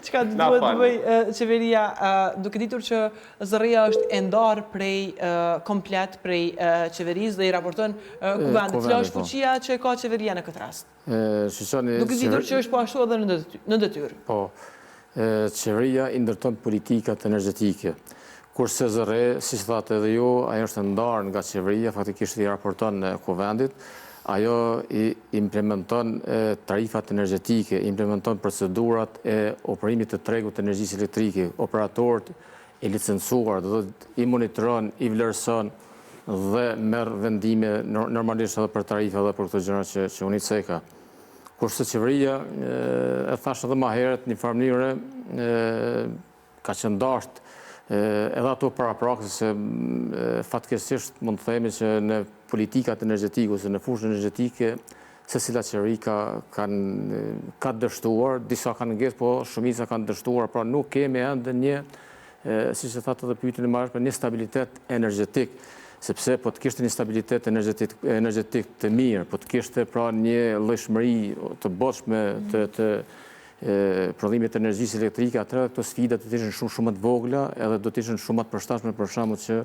çka duhet të bëj qeveria, duke ditur që zërria është e ndarë komplet prej qeverisë dhe i raporton kuvendit. Cila është fuqia që ka qeveria në këtë rast? Duke ditur që është po ashtu edhe në detyrë. Po, qeveria i ndërton politikat energjetike. Kurse zërre, si që thatë edhe ju, ajo është ndarë nga qeveria, faktikisht i raporton në kuvendit, ajo i implementon tarifat energjetike, implementon procedurat e operimit të tregut të energjisë elektrike, operatorët i licencuar, i monitoron, i vlerëson dhe merë vendime normalisht edhe për tarifa dhe për këto gjëra që unë i ceka. Kurse qeveria, e thashë edhe ma herët, një farë mënyrë, ka qenë dashtë edhe ato paraprakse se fatkeqësisht mund të themi që në politikat energjetike ose në fushën energjetike se cila qeveri ka dështuar, disa kanë ngesë, po shumica kanë dështuar, pra nuk kemi ende një, si që thatë edhe pyetjen e marrëshme, një stabilitet energjetik, sepse po të kishte një stabilitet energjetik të mirë, po të kishte pra një llojshmëri të bollshme të prodhimit të energjisë elektrike, atëherë këto sfida do të ishin shumë të vogla, edhe do të ishin shumë të përshtatshme për shkakun që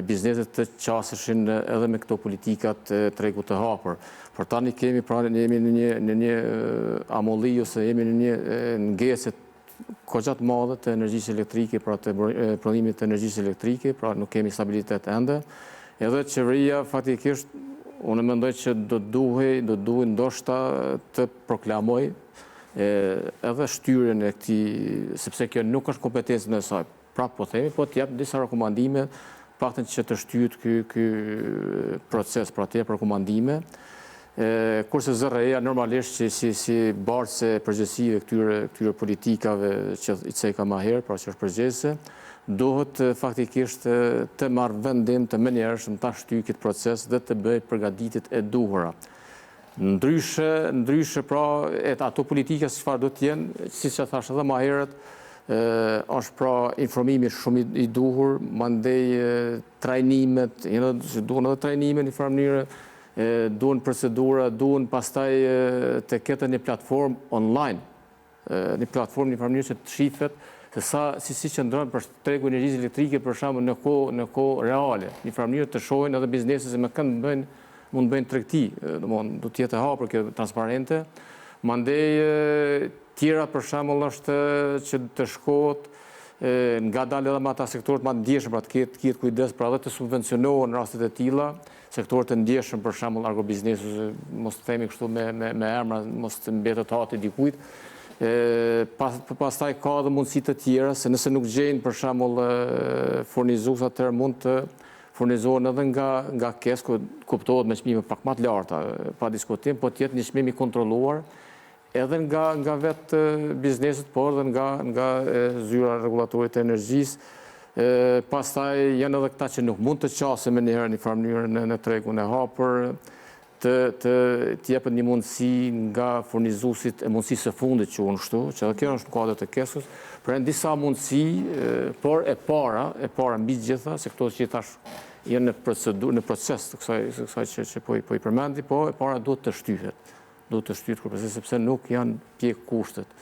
bizneset të qaseshin edhe me këto politikat tregut të hapur. Por tani kemi pra jemi në një amolli ose jemi në një ngesë goxha të madhe të energjisë elektrike, pra të prodhimit të energjisë elektrike, pra nuk kemi stabilitet ende. Edhe qeveria faktikisht unë mendoj që do duhej ndoshta të proklamoj edhe shtyrjen e këtij, sepse kjo nuk është kompetencën e saj. Pra po themi, po të jap disa rekomandime, paktën që të shtyhet ky proces, pra të jap rekomandime. Kurse zërreja normalisht si bartëse përgjegjësive këtyre politikave që i ceka më herë, pra që është përgjegjëse, duhet faktikisht të marrë vendim të menjëhershëm ta shtyjë këtë proces dhe të bëjë përgatitjet e duhura. Ndryshe pra ato politika si çfarë do të jenë, siç e thash edhe më herët, është pra informimi shumë i duhur, mandej trajnimet, duhen edhe trajnime në farë mënyrë, duhen procedura, duhen pastaj të ketë një platformë online, një platformë në farë mënyrë që të shifet se sa si qëndron për tregu energjisë elektrike për shembull në kohë reale, në farë mënyrë të shohin edhe bizneset se me kënd mund bëjnë tregti, do të jetë e hapur kjo transparente. Mandej tjera për shembull është që të shkohet ngadalë edhe me ata sektorët më të ndjeshëm, pra të ketë kujdes pra edhe të subvencionohen në rastet e tilla, sektorët e ndjeshëm për shembull agrobiznesi, mos të themi kështu me emra, mos të mbetet hati dikujt. Pastaj ka edhe mundësi të tjera, se nëse nuk gjejnë për shembull furnizues, atëherë mund të furnizohen edhe nga KES, kuptohet me çmime pak më të larta, pa diskutim, po të jetë një çmim i kontrolluar edhe nga vetë bizneset, por edhe nga zyra rregullatorit të energjisë. Pastaj janë edhe këta që nuk mund të qasen me njëherë një farë mënyrë në tregun e hapur, të jepet një mundësi nga furnizuesit e mundësisë së fundit që unë kështu, që edhe kjo është në kuadër të KES-us, për në disa mundësi, por e para mbi të gjitha, se këto që tash janë në proces të kësaj që po i përmendi, po e para duhet të shtyhet. Duhet të shtyhet kur sepse nuk janë pjek kushtet.